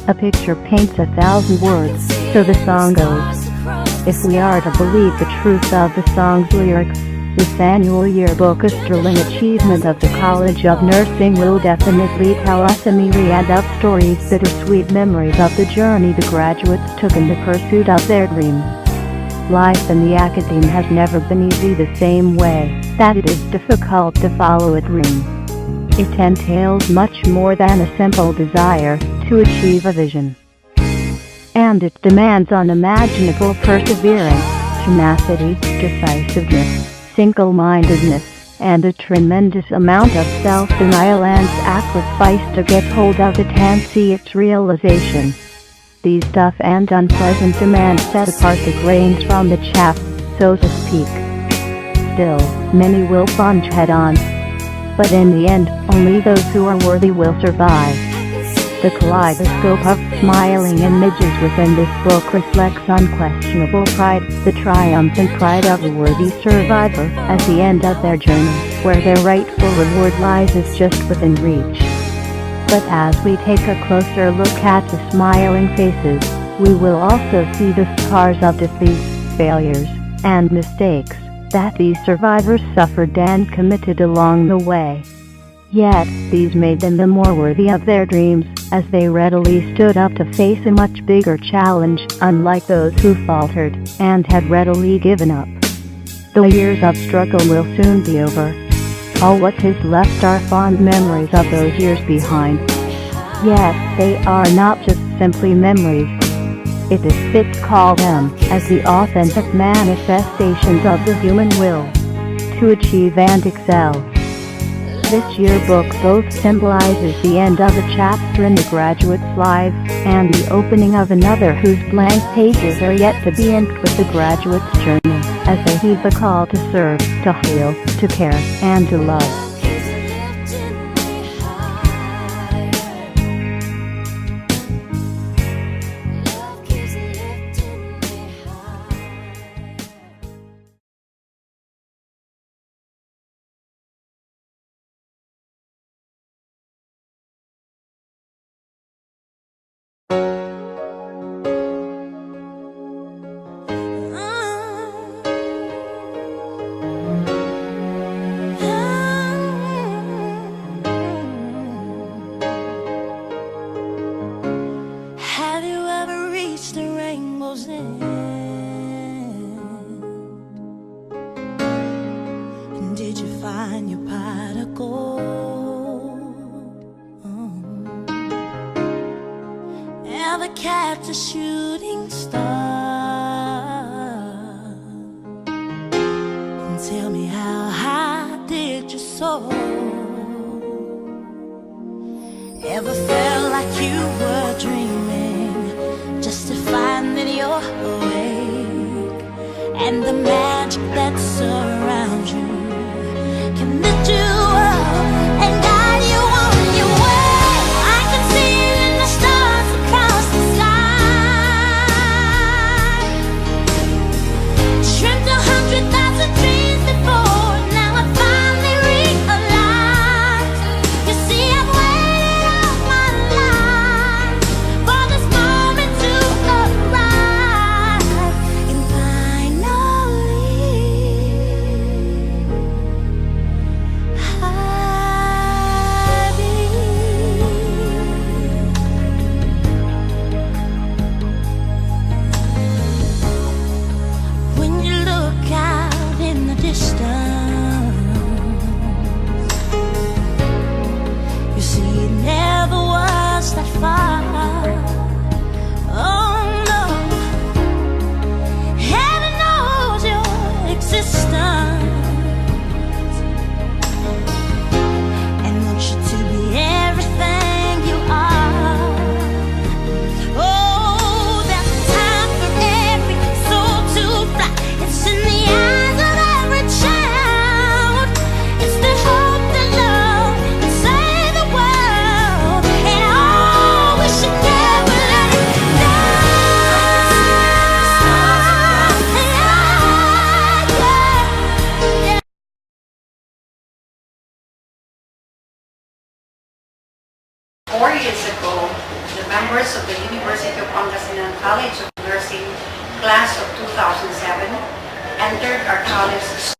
A picture paints 1,000 words, so the song goes. If we are to believe the truth of the song's lyrics, this annual yearbook, a sterling achievement of the College of Nursing, will definitely tell us a myriad of stories, bittersweet memories of the journey the graduates took in the pursuit of their dreams. Life in the academe has never been easy, the same way that it is difficult to follow a dream. It entails much more than a simple desire to achieve a vision. And it demands unimaginable perseverance, tenacity, decisiveness, single-mindedness, and a tremendous amount of self-denial and sacrifice to get hold of it and see its realization. These tough and unpleasant demands set apart the grains from the chaff, so to speak. Still, many will plunge head-on. But in the end, only those who are worthy will survive. The kaleidoscope of smiling images within this book reflects unquestionable pride, the triumphant pride of a worthy survivor at the end of their journey, where their rightful reward lies is just within reach. But as we take a closer look at the smiling faces, we will also see the scars of defeat, failures, and mistakes that these survivors suffered and committed along the way. Yet, these made them the more worthy of their dreams, as they readily stood up to face a much bigger challenge, unlike those who faltered and had readily given up. The years of struggle will soon be over. All what is left are fond memories of those years behind. Yet, they are not just simply memories. It is fit to call them as the authentic manifestations of the human will to achieve and excel. This yearbook both symbolizes the end of a chapter in the graduate's life and the opening of another whose blank pages are yet to be inked with the graduate's journey, as they heed the call to serve, to heal, to care, and to love. Did you find your pot of gold? Ever catch a shooting star? And tell me, how high did you soar? Ever felt like you were dreaming, just to find that you're awake, and the magic that surrounds you can lift you up and guide you on your way? I can see it in the stars across the sky. Dreamt 100,000 dreams before, now I finally realize. You see, I've waited all my life for this moment to arrive, and finally I our college.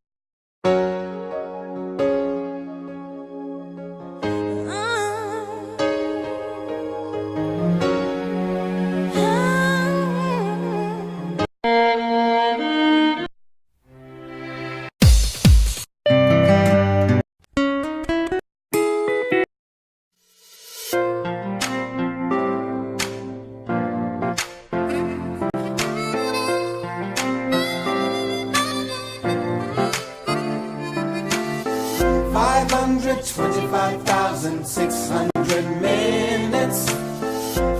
minutes,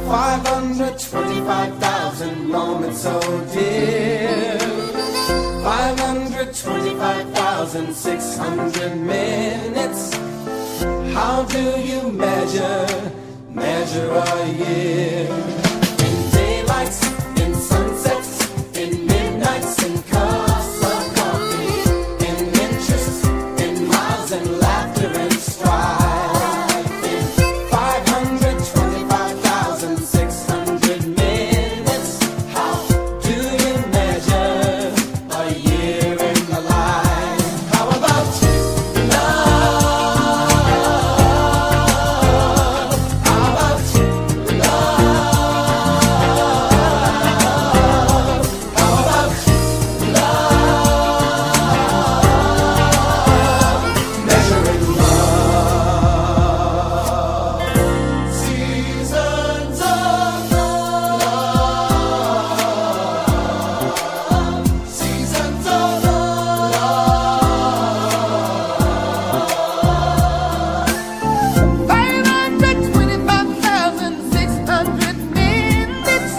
525,000 moments, oh dear. 525,600 minutes. How do you measure a year? In daylights, in sunsets, in midnights, in cups of coffee, in interest, in miles and laughter and strife. In 525,600 minutes, how do you measure a year in the life? How about love? How about love? How about love? Measuring love. Seasons of love. Seasons of love. 525,600 minutes.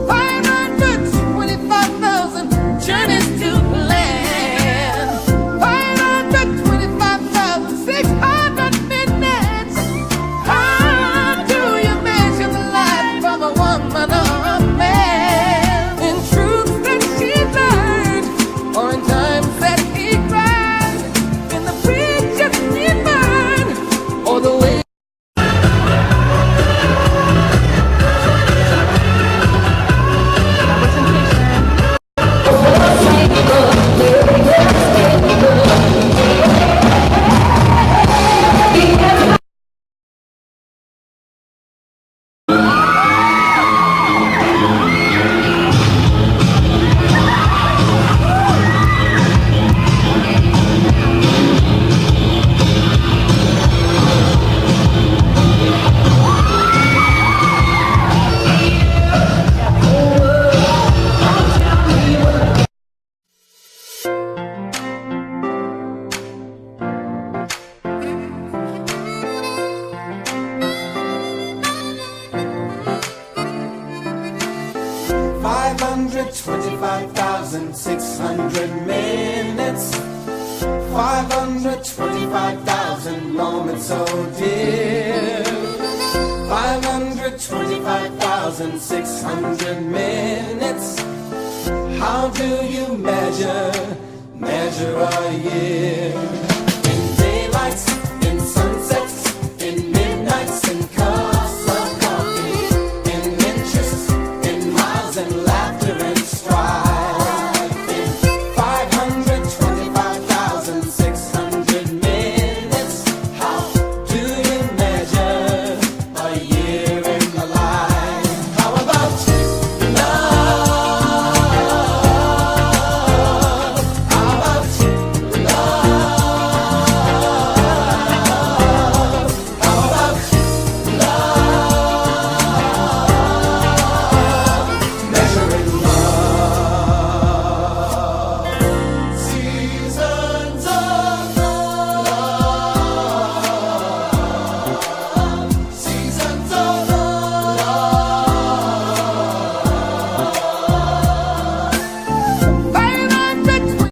525,000 journeys to plan. 525,600 minutes. How do you measure the life of a woman or a man? In truths that she learned, or in times that he cried, in the bridges he burned, or the way. Five hundred 25,600 minutes. 525,000 moments, oh dear. 525,600 minutes. How do you measure a year?